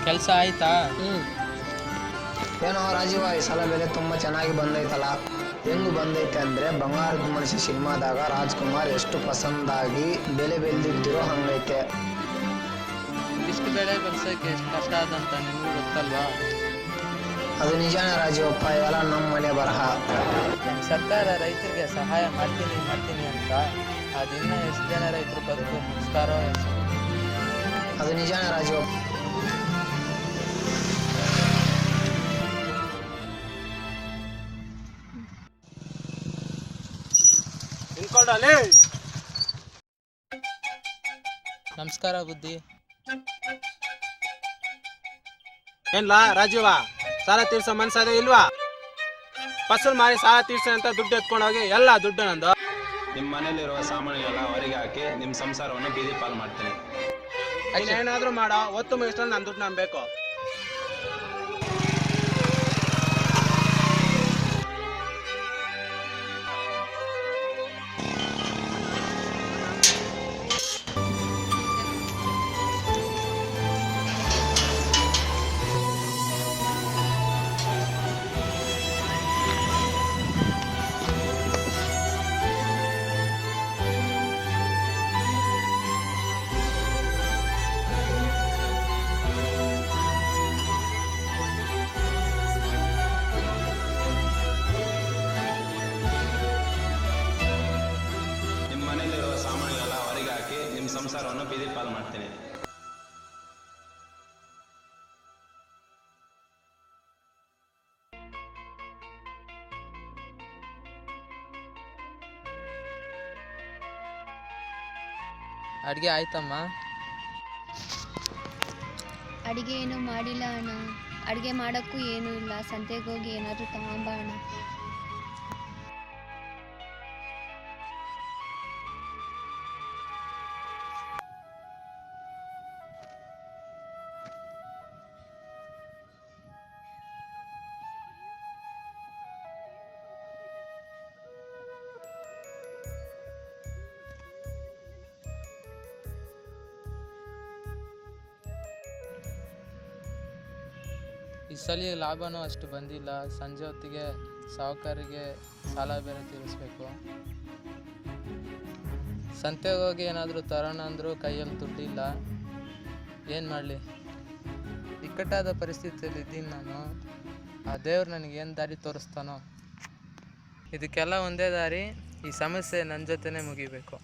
ಕೆಲಸ ಆಯ್ತಾ? ಏನೋ ರಾಜೀವ, ಈ ಸಲ ಬೆಲೆ ತುಂಬ ಚೆನ್ನಾಗಿ ಬಂದೈತಲ್ಲ. ಹೆಂಗ್ ಬಂದೈತೆ ಅಂದರೆ, ಬಂಗಾರದ ಮನುಷ್ಯ ಸಿನಿಮಾದಾಗ ರಾಜ್ಕುಮಾರ್ ಎಷ್ಟು ಪಸಂದಾಗಿ ಬೆಲೆ ಬೆಳೆದಿದ್ದಿರೋ ಹಂಗೈತೆ. ಇಷ್ಟು ಬೆಳೆ ಬೆಳೆಸೋಕೆ ಎಷ್ಟು ಕಷ್ಟ ಆದಂತ ನಿಮಗೂ ಗೊತ್ತಲ್ವಾ? ಅದು ನಿಜಾನೇ ರಾಜೀವಪ್ಪ, ಎಲ್ಲ ನಮ್ಮ ಮನೆ ಬರಹ. ಸರ್ಕಾರ ರೈತರಿಗೆ ಸಹಾಯ ಮಾಡ್ತೀನಿ ಅಂತ ಅದಿನ್ನ ಎಷ್ಟು ಜನ ರೈತರು ಬದುಕು ಮುಗಿಸ್ತಾರೋ? ಅದು ನಿಜಾನೇ ರಾಜೀವಪ್ಪ. ನಮಸ್ಕಾರ ಬುದ್ಧಿ. ಏನ್ಲಾ ರಾಜೀವ, ಸಾಲ ತೀರ್ಸೋ ಮನ್ಸದೇ ಇಲ್ವಾ? ಫಸಲ್ ಮಾರಿ ಸಾಲ ತೀರ್ಸ ಅಂತ ದುಡ್ಡು ಎತ್ಕೊಂಡು ಹೋಗಿ ಎಲ್ಲ ದುಡ್ಡು ನಂದು. ನಿಮ್ಮ ಮನೇಲಿರುವ ಸಾಮಾನುಗಳೆಲ್ಲ ಹೊರಗೆ ಹಾಕಿ ನಿಮ್ಮ ಸಂಸಾರವನ್ನು ಬೀದಿ ಪಾಲು ಮಾಡ್ತೀನಿ. ಏನಾದ್ರೂ ಮಾಡೋ, ಒತ್ತು ಮುಗಿಸ್ಕೊಂಡು ನನ್ನ ದುಡ್ಡು ನಮ್ಗೆ ಬೇಕು. ಸಂಸಾರವನ್ನು ಬೀದಿ ಪಾಲು ಮಾಡ್ತೀನಿ. ಅಡುಗೆ ಆಯ್ತಮ್ಮ? ಅಡುಗೆ ಏನು ಮಾಡಿಲ್ಲ ಅಣ್ಣ. ಅಡುಗೆ ಮಾಡೋಕ್ಕೂ ಏನೂ ಇಲ್ಲ. ಸಂತೆಗೆ ಹೋಗಿ ಏನಾದರೂ ತಗೊಂಬ ಅಣ್ಣ. ಈ ಸಲ ಲಾಭನೂ ಅಷ್ಟು ಬಂದಿಲ್ಲ. ಸಂಜೆ ಹೊತ್ತಿಗೆ ಸಾಹುಕಾರಿಗೆ ಸಾಲ ಬೇರೆ ತೀರಿಸ್ಬೇಕು. ಸಂತೆಗೆ ಹೋಗಿ ಏನಾದರೂ ತರೋಣ ಅಂದರೂ ಕೈಯಲ್ಲಿ ದುಡ್ಡಿಲ್ಲ. ಏನು ಮಾಡಲಿ? ಇಕ್ಕಟ್ಟಾದ ಪರಿಸ್ಥಿತಿಯಲ್ಲಿ ಇದ್ದೀನಿ ನಾನು. ಆ ದೇವ್ರು ನನಗೇನು ದಾರಿ ತೋರಿಸ್ತಾನೋ. ಇದಕ್ಕೆಲ್ಲ ಒಂದೇ ದಾರಿ, ಈ ಸಮಸ್ಯೆ ನನ್ನ ಜೊತೆನೇ ಮುಗಿಬೇಕು.